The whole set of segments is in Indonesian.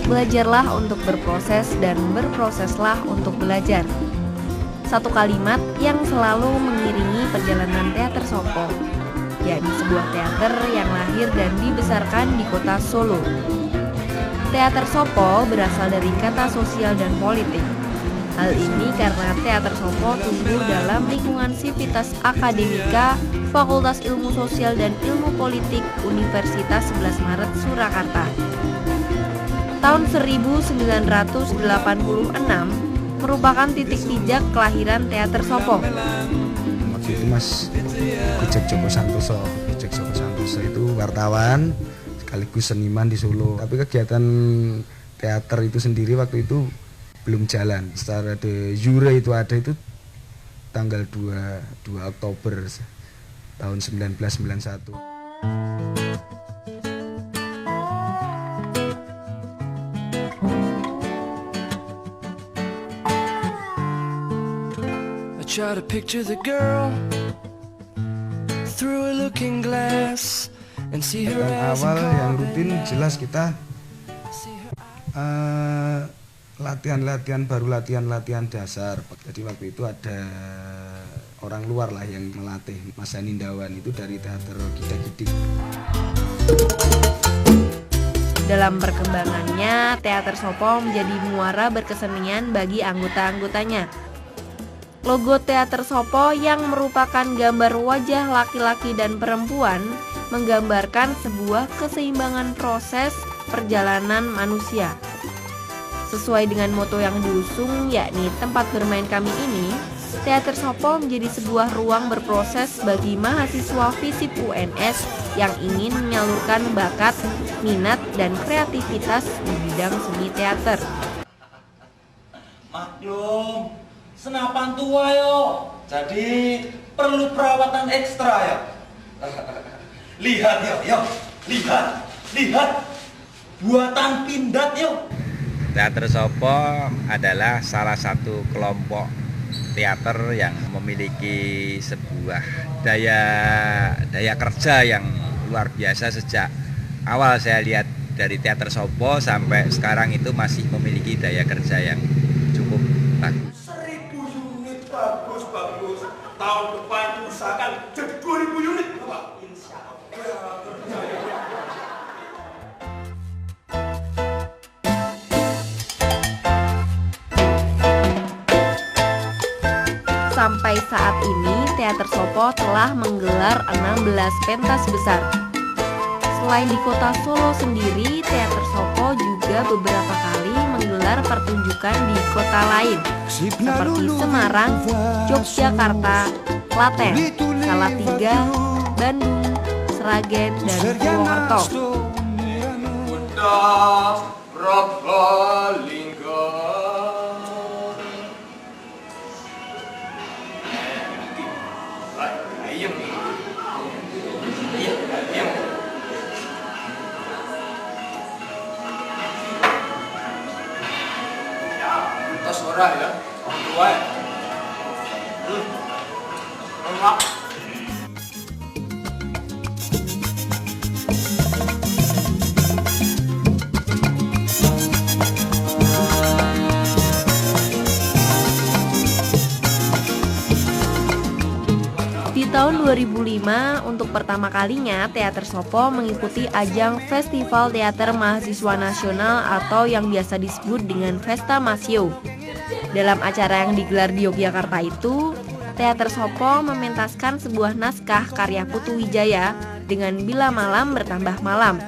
Belajarlah untuk berproses dan berproseslah untuk belajar. Satu kalimat yang selalu mengiringi perjalanan teater Sopo, yakni sebuah teater yang lahir dan dibesarkan di kota Solo. Teater Sopo berasal dari kata sosial dan politik. Hal ini karena teater Sopo tumbuh dalam lingkungan Sivitas Akademika, Fakultas Ilmu Sosial dan Ilmu Politik Universitas 11 Maret Surakarta. Tahun 1986 merupakan titik pijak kelahiran teater Sopo. Waktu itu Mas Gojek Joko Santoso itu wartawan sekaligus seniman di Solo. Tapi kegiatan teater itu sendiri waktu itu belum jalan. Secara de jure itu ada itu tanggal 2 Oktober tahun 1991. Try to picture the girl through a looking glass and see her eyes. Awal yang rutin jelas kita latihan dasar. Jadi waktu itu ada orang luar lah yang melatih, Mas Hanindawan itu dari teater Gidik. Dalam perkembangannya, teater Sopo menjadi muara berkesenian bagi anggota-anggotanya. Logo teater Sopo yang merupakan gambar wajah laki-laki dan perempuan menggambarkan sebuah keseimbangan proses perjalanan manusia. Sesuai dengan moto yang diusung, yakni tempat bermain kami ini, teater Sopo menjadi sebuah ruang berproses bagi mahasiswa FISIP UNS yang ingin menyalurkan bakat, minat, dan kreativitas di bidang seni teater. Maklum, senapan tua yo, jadi perlu perawatan ekstra ya. Lihat yo, lihat, buatan Pindad yo. Teater Sopo adalah salah satu kelompok teater yang memiliki sebuah daya kerja yang luar biasa. Sejak awal saya lihat dari teater Sopo sampai sekarang itu masih memiliki daya kerja yang cukup bagus. 1000 unit bagus. Tahun depan usahakan jadi 2000 unit. Wah, insya Allah. Sampai saat ini, teater Sopo telah menggelar 16 pentas besar. Selain di kota Solo sendiri, teater Sopo juga beberapa kali menggelar pertunjukan di kota lain seperti Semarang, Yogyakarta, Klaten, Salatiga, Bandung, Sragen, dan Purwokerto. Bunda Probolinggo. Ayam. Tas ora ya. Tua. Enak. Di tahun 2005, untuk pertama kalinya teater Sopo mengikuti ajang Festival Teater Mahasiswa Nasional atau yang biasa disebut dengan Festa Masio. Dalam acara yang digelar di Yogyakarta itu, teater Sopo mementaskan sebuah naskah karya Putu Wijaya dengan Bila Malam Bertambah Malam.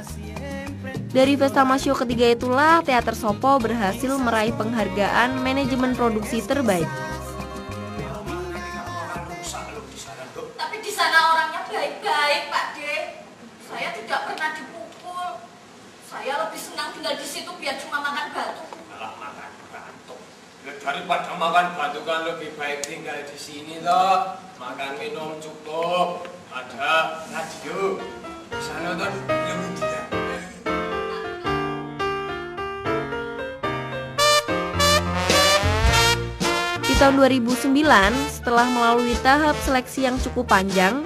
Dari Festa Masio ketiga itulah teater Sopo berhasil meraih penghargaan manajemen produksi terbaik. Tapi di sana orangnya baik-baik, Pak De. Saya tidak pernah dipukul. Saya lebih senang tinggal di situ biar cuma makan batu. Malah makan batu. Daripada makan batu kan lebih baik tinggal di sini toh. Makan minum cukup. Ada radio. Di sana tuh yang tidak. Di tahun 2009, setelah melalui tahap seleksi yang cukup panjang,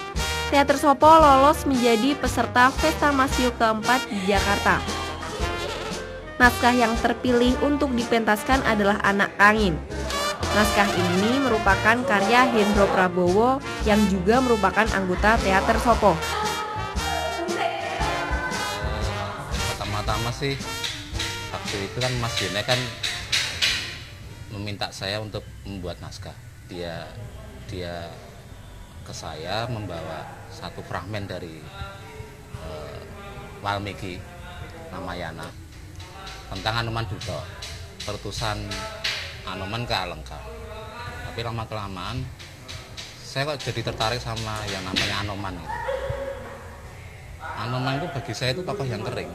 Teater Sopo lolos menjadi peserta Pesta Masio keempat di Jakarta. Naskah yang terpilih untuk dipentaskan adalah Anak Angin. Naskah ini merupakan karya Hendro Prabowo yang juga merupakan anggota Teater Sopo. Pertama-tama sih waktu itu kan Mas Yone kan meminta saya untuk membuat naskah. Dia ke saya membawa satu fragmen dari Walmiki Ramayana tentang Anoman Duto, pertusan Anoman ke Alengka. Tapi lama kelamaan saya kok jadi tertarik sama yang namanya Anoman itu. Anoman itu bagi saya itu tokoh yang kering.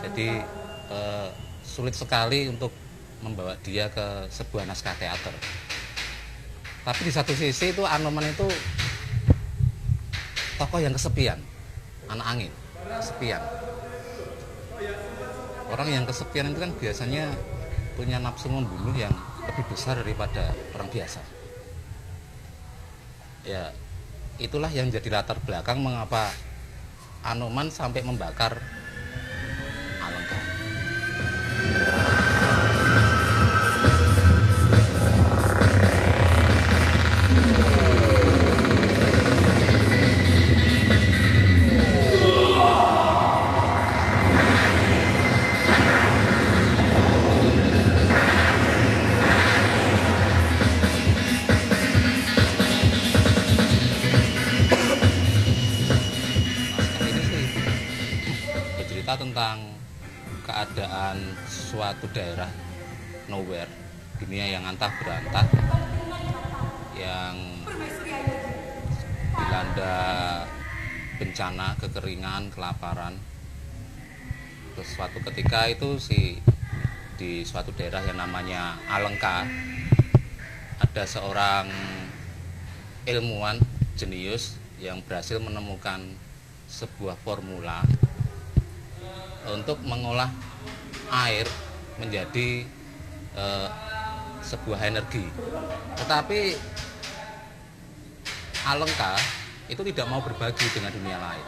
Jadi sulit sekali untuk membawa dia ke sebuah naskah teater. Tapi di satu sisi itu Anoman itu tokoh yang kesepian, anak angin, kesepian. Orang yang kesepian itu kan biasanya punya nafsu membunuh yang lebih besar daripada orang biasa. Ya, itulah yang jadi latar belakang mengapa Anoman sampai membakar Alengka. Tentang keadaan suatu daerah nowhere, dunia yang antah berantah, yang dilanda bencana, kekeringan, kelaparan. Terus suatu ketika itu di suatu daerah yang namanya Alengka ada seorang ilmuwan jenius yang berhasil menemukan sebuah formula untuk mengolah air menjadi sebuah energi. Tetapi Alengka itu tidak mau berbagi dengan dunia lain.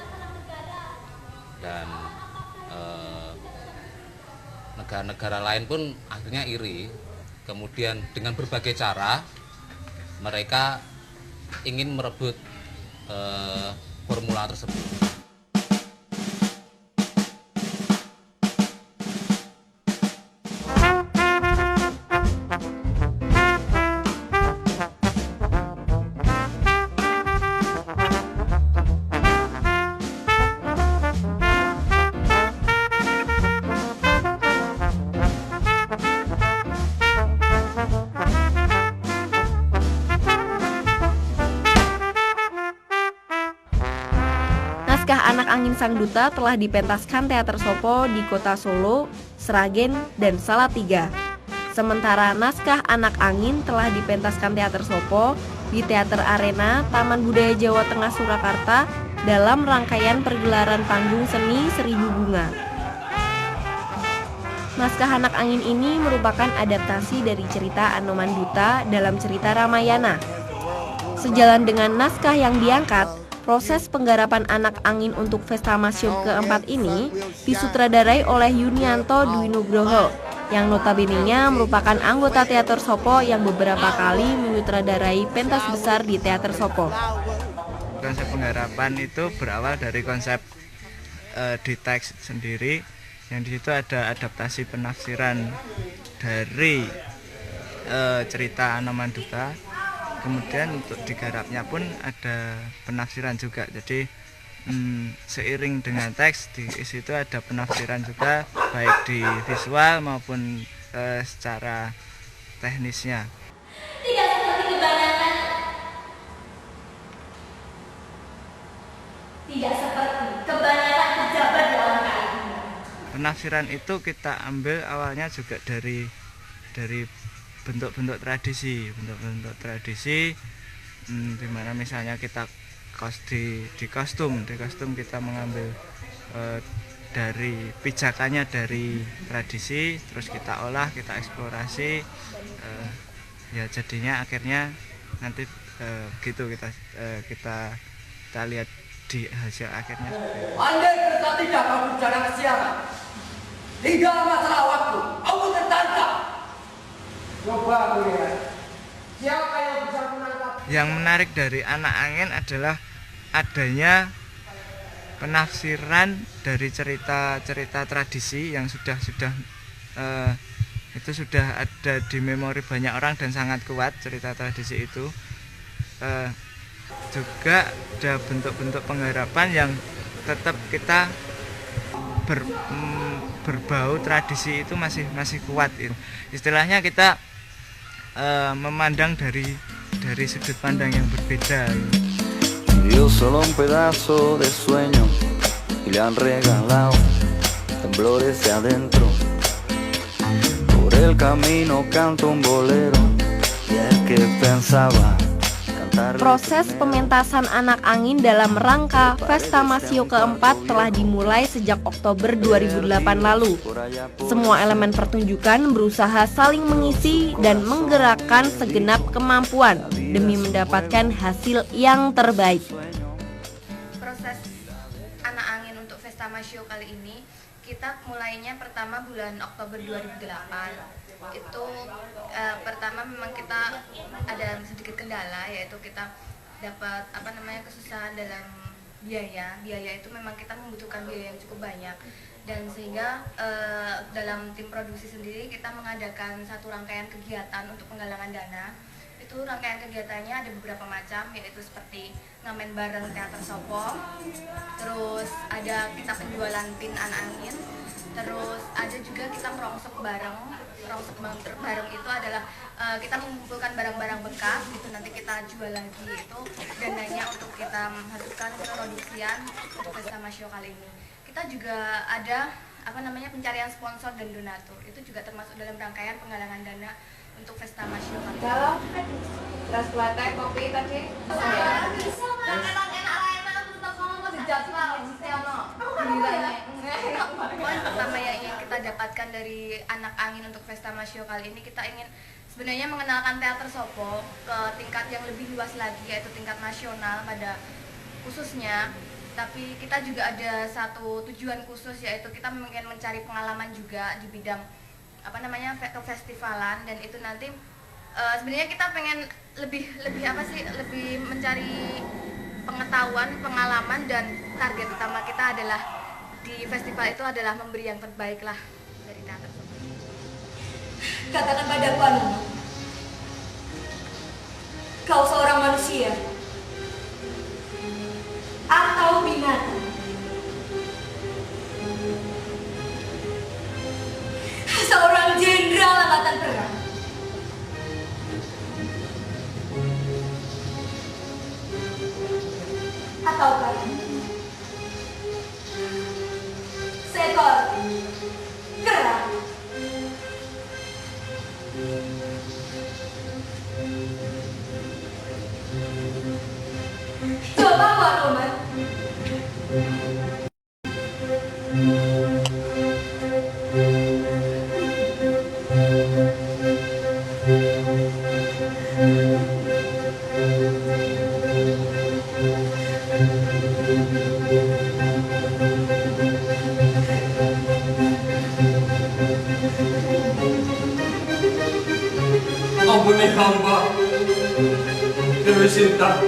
Dan negara-negara lain pun akhirnya iri. Kemudian dengan berbagai cara mereka ingin merebut formula tersebut. Naskah Anak Angin Sang Duta telah dipentaskan Teater Sopo di Kota Solo, Sragen, dan Salatiga. Sementara naskah Anak Angin telah dipentaskan Teater Sopo di Teater Arena, Taman Budaya Jawa Tengah Surakarta dalam rangkaian pergelaran panggung seni Seribu Bunga. Naskah Anak Angin ini merupakan adaptasi dari cerita Anoman Duta dalam cerita Ramayana. Sejalan dengan naskah yang diangkat, proses penggarapan Anak Angin untuk Pesta Masio keempat ini disutradarai oleh Yunianto Dwi Nugroho yang notabene-nya merupakan anggota Teater Sopo yang beberapa kali menyutradarai pentas besar di Teater Sopo. Konsep penggarapan itu berawal dari konsep di teks sendiri, yang di situ ada adaptasi penafsiran dari cerita Anoman Duta. Kemudian untuk digarapnya pun ada penafsiran juga. Jadi seiring dengan teks di situ ada penafsiran juga, baik di visual maupun secara teknisnya. Tidak seperti kebanyakan. Tidak seperti kebanyakan pejabat dalam kali ini. Penafsiran itu kita ambil awalnya juga dari bentuk-bentuk tradisi, di mana misalnya kita di kostum kita mengambil dari pijakannya dari tradisi, terus kita olah, kita eksplorasi, ya jadinya akhirnya nanti gitu kita kita lihat di hasil akhirnya seperti itu. Andai kita tidak mau berjalan kesiangan, hingga masalah waktu, aku tertantang. Coba aku lihat, siapa yang bisa menangkap? Yang menarik dari Anak Angin adalah adanya penafsiran dari cerita-cerita tradisi yang sudah itu sudah ada di memori banyak orang dan sangat kuat cerita tradisi itu. Juga ada bentuk-bentuk pengharapan yang tetap kita berbau tradisi itu masih kuat. Istilahnya kita memandang dari sudut pandang yang berbeda. Dio solo un pedazo de sueño y le han regalado temblores de adentro. Por el camino canto un bolero y el que pensaba. Proses pementasan Anak Angin dalam rangka Festa Masio keempat telah dimulai sejak Oktober 2008 lalu. Semua elemen pertunjukan berusaha saling mengisi dan menggerakkan segenap kemampuan demi mendapatkan hasil yang terbaik. Proses Anak Angin untuk Festa Masio kali ini kita mulainya pertama bulan Oktober 2008. Itu pertama memang kita ada sedikit kendala, yaitu kita dapat kesusahan dalam biaya itu memang kita membutuhkan biaya yang cukup banyak, dan sehingga dalam tim produksi sendiri kita mengadakan satu rangkaian kegiatan untuk penggalangan dana. Itu rangkaian kegiatannya ada beberapa macam, yaitu seperti ngamen bareng teater Sopong, terus ada kita penjualan pin Anak Angin, terus ada juga kita merongsok bareng itu adalah kita mengumpulkan barang-barang bekas gitu, nanti kita jual lagi. Itu dananya untuk kita masukkan ke produksian untuk Festa Masio kali ini. Kita juga ada pencarian sponsor dan donatur, itu juga termasuk dalam rangkaian penggalangan dana untuk Festa Masio kali ini. Kalau beras latte, kopi tadi bisa enak-enak tetap ngomong di jadwal Poin pertama yang ingin kita dapatkan dari Anak Angin untuk Festa Masio kali ini, kita ingin sebenarnya mengenalkan teater Sopo ke tingkat yang lebih luas lagi, yaitu tingkat nasional pada khususnya. Tapi kita juga ada satu tujuan khusus, yaitu kita ingin mencari pengalaman juga di bidang kefestivalan, dan itu nanti sebenarnya kita pengen lebih mencari pengetahuan, pengalaman, dan target utama kita adalah di festival itu adalah memberi yang terbaik lah dari teater. Katakan padaku, Anuma, kau seorang manusia atau binatang? Seorang jenderal angkatan perang? Ataukah seekor kerang? Coba Pak Roman. Ampuni hamba, Dewi Sinta.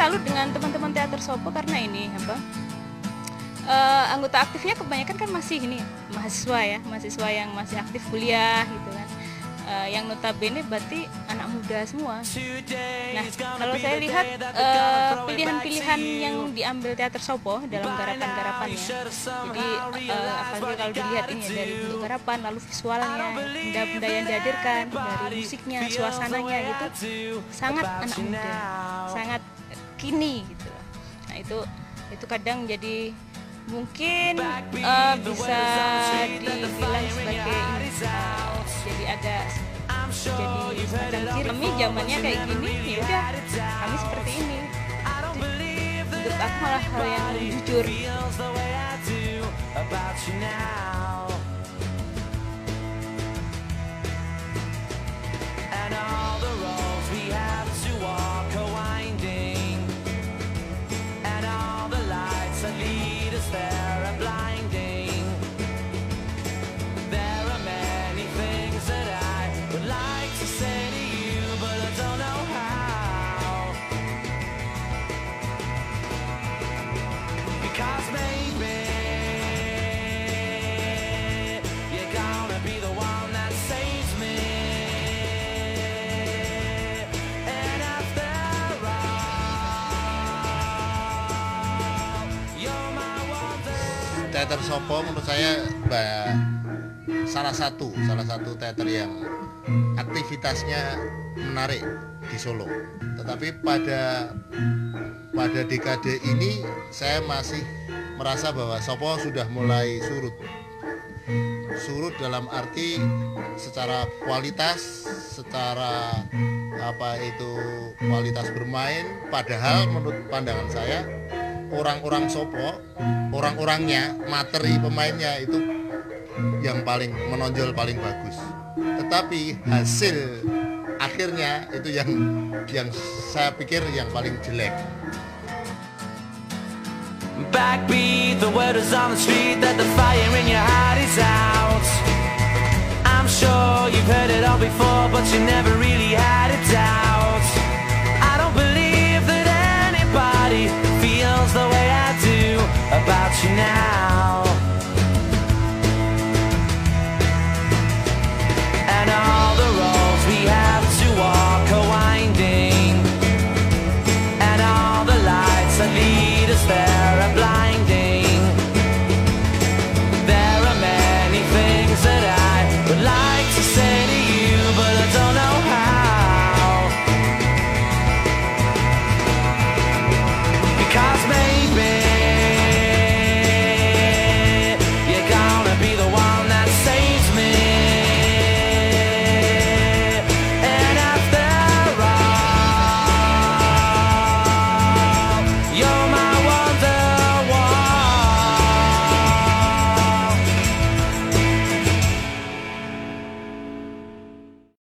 salut dengan teman-teman teater Sopo karena ini anggota aktifnya kebanyakan kan masih ini mahasiswa yang masih aktif kuliah gitu kan, yang notabene berarti anak muda semua. Nah, kalau saya lihat pilihan-pilihan yang diambil teater Sopo dalam garapan-garapannya, jadi apalagi kalau dilihat ini dari bentuk garapan, lalu visualnya, benda-benda yang dihadirkan, dari musiknya, suasananya gitu, sangat anak muda, sangat kini gitu. Nah, itu kadang jadi mungkin bisa dibilang sebagai ini, jadi ada jadi semacam kami zamannya kayak gini, ya udah kami seperti ini. Menurut aku malah hal yang jujur. Teater Sopo menurut saya salah satu teater yang aktivitasnya menarik di Solo. Tetapi pada dekade ini saya masih merasa bahwa Sopo sudah mulai surut dalam arti secara kualitas, secara kualitas bermain. Padahal menurut pandangan saya orang-orang Sopo, orang-orangnya, materi pemainnya itu yang paling menonjol, paling bagus. Tetapi hasil akhirnya itu yang saya pikir yang paling jelek. Backbeat, the word is on the street that the fire in your heart is out. I'm sure you've heard it all before, but you never really had a doubt. I don't believe that anybody feels the way I do about you now.